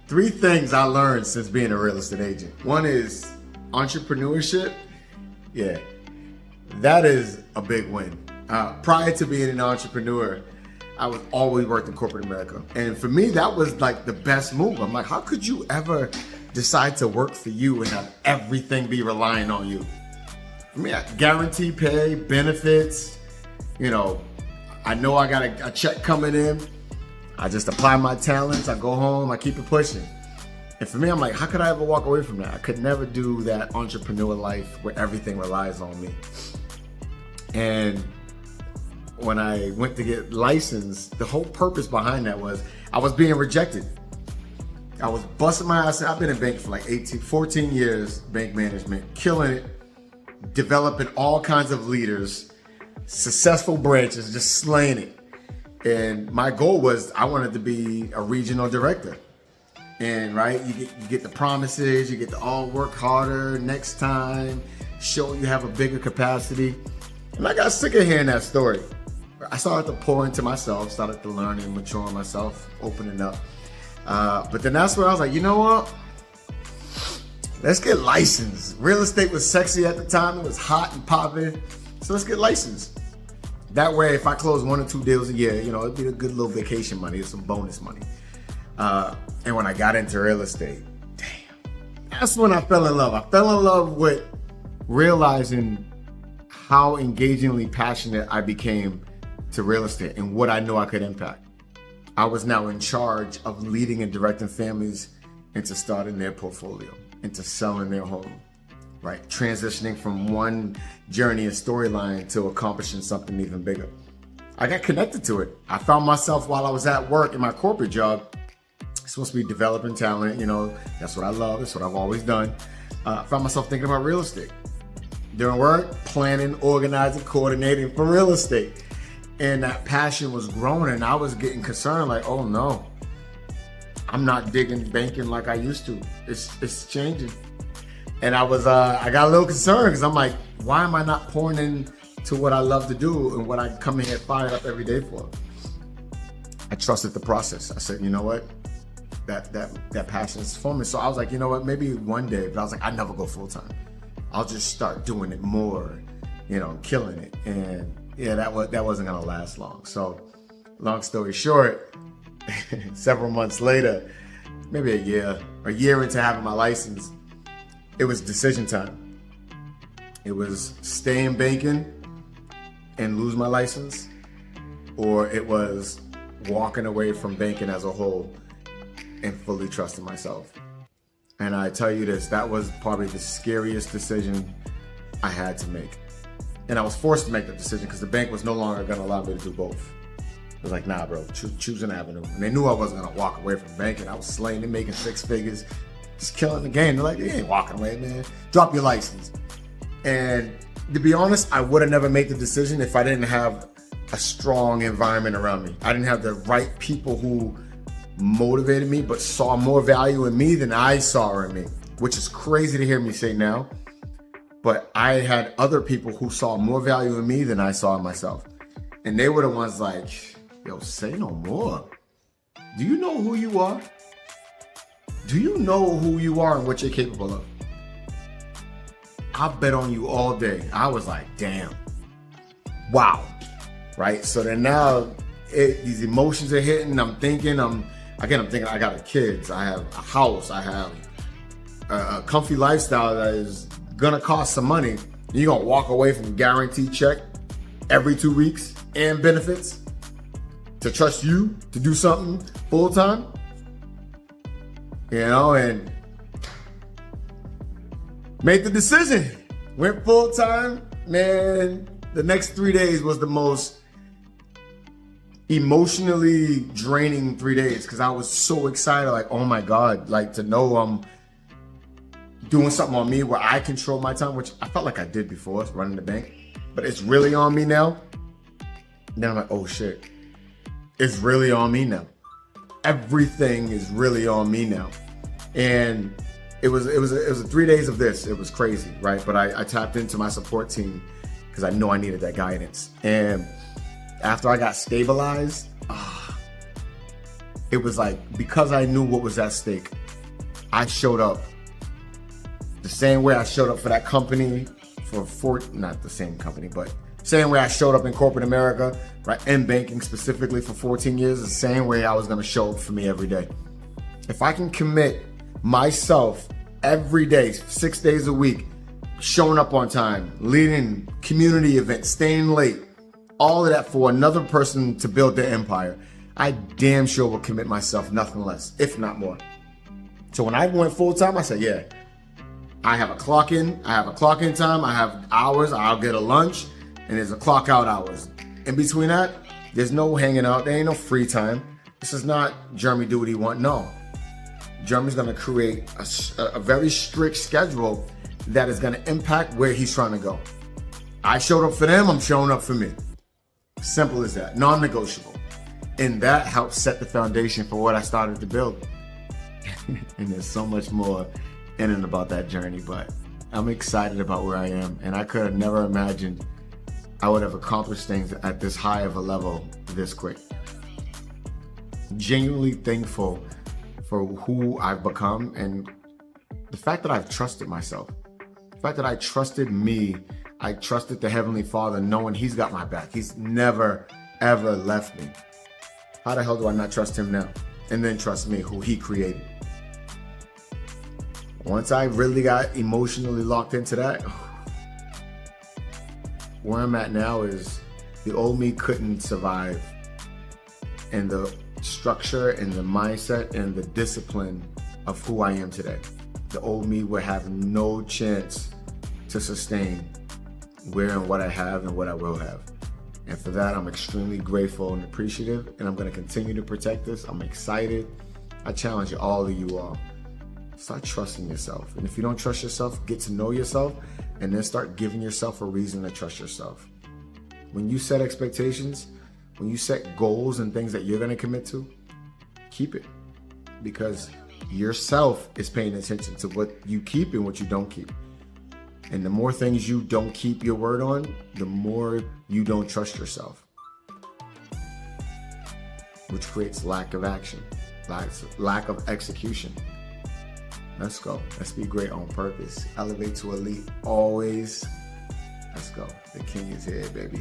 Three things I learned since being a real estate agent. One is entrepreneurship. Yeah, that is a big win. Prior to being an entrepreneur, I was always worked in corporate America. And for me, that was like the best move. I'm like, how could you ever decide to work for you and have everything be relying on you? For me, guarantee pay, benefits, I know I got a check coming in. I just apply my talents, I go home, I keep it pushing. And for me, I'm like, how could I ever walk away from that? I could never do that entrepreneur life where everything relies on me. And when I went to get licensed, the whole purpose behind that was I was being rejected. I was busting my ass. I've been in banking for like 14 years, bank management, killing it, developing all kinds of leaders, successful branches, just slaying it. And my goal was I wanted to be a regional director. And right, you get the promises, you get to all work harder next time, show you have a bigger capacity. And I got sick of hearing that story. I started to pour into myself, started to learn and mature on myself, opening up. But then that's where I was like, you know what? Let's get licensed. Real estate was sexy at the time. It was hot and popping. So let's get licensed. That way, if I close 1 or 2 deals a year, it'd be a good little vacation money. It's some bonus money. And when I got into real estate, damn, that's when I fell in love. I fell in love with realizing how engagingly passionate I became to real estate and what I knew I could impact. I was now in charge of leading and directing families into starting their portfolio, into selling their home, right? Transitioning from one journey and storyline to accomplishing something even bigger. I got connected to it. I found myself while I was at work in my corporate job, supposed to be developing talent, that's what I love, that's what I've always done. I found myself thinking about real estate. During work, planning, organizing, coordinating for real estate. And that passion was growing and I was getting concerned like, oh no, I'm not digging banking like I used to. It's changing. And I got a little concerned because I'm like, why am I not pouring into what I love to do and what I come in here fired up every day for? I trusted the process. I said, you know what? That passion is for me. So I was like, you know what? Maybe one day, but I was like, I never go full time. I'll just start doing it more, killing it. And yeah, that wasn't gonna last long. So long story short, several months later, maybe a year into having my license, it was decision time. It was stay in banking and lose my license, or it was walking away from banking as a whole and fully trusting myself. And I tell you this, that was probably the scariest decision I had to make. And I was forced to make that decision because the bank was no longer gonna allow me to do both. It was like, nah, bro, choose an avenue. And they knew I wasn't gonna walk away from banking. I was slaying and making 6 figures, just killing the game. They're like, you ain't walking away, man. Drop your license. And to be honest, I would have never made the decision if I didn't have a strong environment around me. I didn't have the right people who motivated me, but saw more value in me than I saw in me, which is crazy to hear me say now. But I had other people who saw more value in me than I saw in myself. And they were the ones like, yo, say no more. Do you know who you are? Do you know who you are and what you're capable of? I bet on you all day. I was like, damn, wow, right? So then now these emotions are hitting. I'm thinking I got kids, I have a house, I have a comfy lifestyle that is gonna cost some money. You're gonna walk away from a guaranteed check every 2 weeks and benefits to trust you to do something full time? And made the decision. Went full time. Man, the next 3 days was the most emotionally draining 3 days because I was so excited, like, oh my God, like to know I'm doing something on me where I control my time, which I felt like I did before running the bank, but it's really on me now. And then I'm like, oh shit, it's really on me now. Everything is really on me now. And it was 3 days of this. It was crazy, right? But I tapped into my support team because I know I needed that guidance. And after I got stabilized, it was like, because I knew what was at stake, I showed up the same way I showed up for that company not the same company, but same way I showed up in corporate America, right, in banking specifically for 14 years, the same way I was gonna show up for me every day. If I can commit myself every day, 6 days a week, showing up on time, leading community events, staying late, all of that for another person to build their empire, I damn sure will commit myself nothing less, if not more. So when I went full time, I said, yeah, I have a clock in time, I have hours, I'll get a lunch, and there's a clock out hours. In between that, there's no hanging out, there ain't no free time. This is not Jeremy do what he want, no. Jeremy's gonna create a very strict schedule that is gonna impact where he's trying to go. I showed up for them, I'm showing up for me. Simple as that, non-negotiable. And that helped set the foundation for what I started to build. And there's so much more in and about that journey, but I'm excited about where I am. And I could have never imagined I would have accomplished things at this high of a level this quick. Genuinely thankful for who I've become and the fact that I've trusted myself. The fact that I trusted me, I trusted the Heavenly Father knowing He's got my back. He's never, ever left me. How the hell do I not trust Him now? And then trust me, who He created. Once I really got emotionally locked into that, where I'm at now is the old me couldn't survive. And the structure and the mindset and the discipline of who I am today. The old me would have no chance to sustain where and what I have and what I will have. And for that, I'm extremely grateful and appreciative, and I'm gonna continue to protect this. I'm excited. I challenge all of you all. Start trusting yourself. And if you don't trust yourself, get to know yourself, and then start giving yourself a reason to trust yourself. When you set expectations, when you set goals and things that you're gonna commit to, keep it. Because yourself is paying attention to what you keep and what you don't keep. And the more things you don't keep your word on, the more you don't trust yourself. Which creates lack of action, lack of execution. Let's go. Let's be great on purpose. Elevate to elite always. Let's go. The king is here, baby.